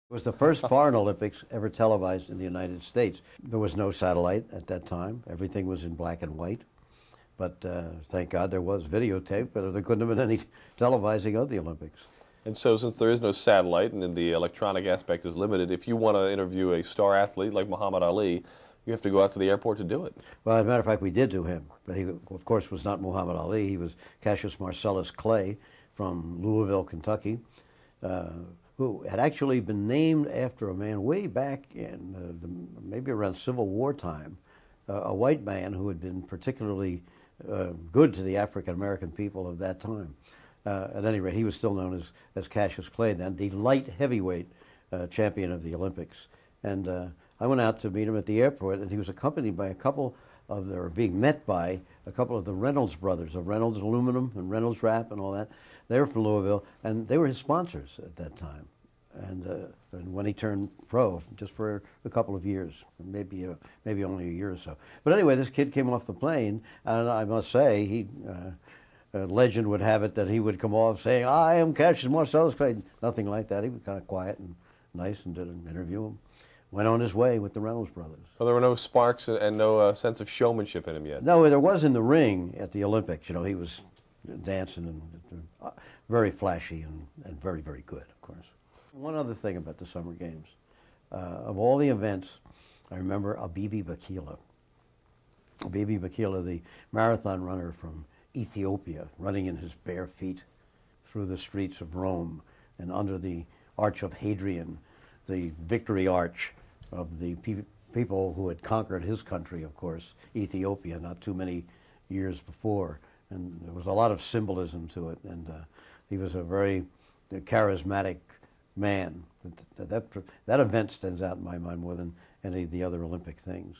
It was the first foreign Olympics ever televised in the United States. There was no satellite at that time. Everything was in black and white. But thank God there was videotape, but there couldn't have been any televising of the Olympics. And so since there is no satellite and the electronic aspect is limited, if you want to interview a star athlete like Muhammad Ali, you have to go out to the airport to do it. Well, as a matter of fact, we did do him. But he, of course, was not Muhammad Ali. He was Cassius Marcellus Clay from Louisville, Kentucky, who had actually been named after a man way back in maybe around Civil War time, a white man who had been particularly good to the African-American people of that time. At any rate, he was still known as Cassius Clay then, the light heavyweight champion of the Olympics. And I went out to meet him at the airport, and he was accompanied by a couple of, or being met by a couple of the Reynolds brothers, of Reynolds Aluminum and Reynolds Wrap and all that. They were from Louisville, and they were his sponsors at that time. And when he turned pro, just for a couple of years, maybe only a year or so. But anyway, this kid came off the plane, and I must say, legend would have it that he would come off saying, "I am Cassius Marcellus Clay." Nothing like that. He was kind of quiet and nice and did an interview. Went on his way with the Reynolds brothers. So there were no sparks and no sense of showmanship in him yet? No, there was in the ring at the Olympics. You know, he was dancing and very flashy and very, very good, of course. One other thing about the Summer Games. Of all the events, I remember Abebe Bikila. Abebe Bikila, the marathon runner from Ethiopia, running in his bare feet through the streets of Rome and under the Arch of Hadrian, the victory arch of the people who had conquered his country, of course, Ethiopia, not too many years before. And there was a lot of symbolism to it, and he was a very charismatic man. That event stands out in my mind more than any of the other Olympic things.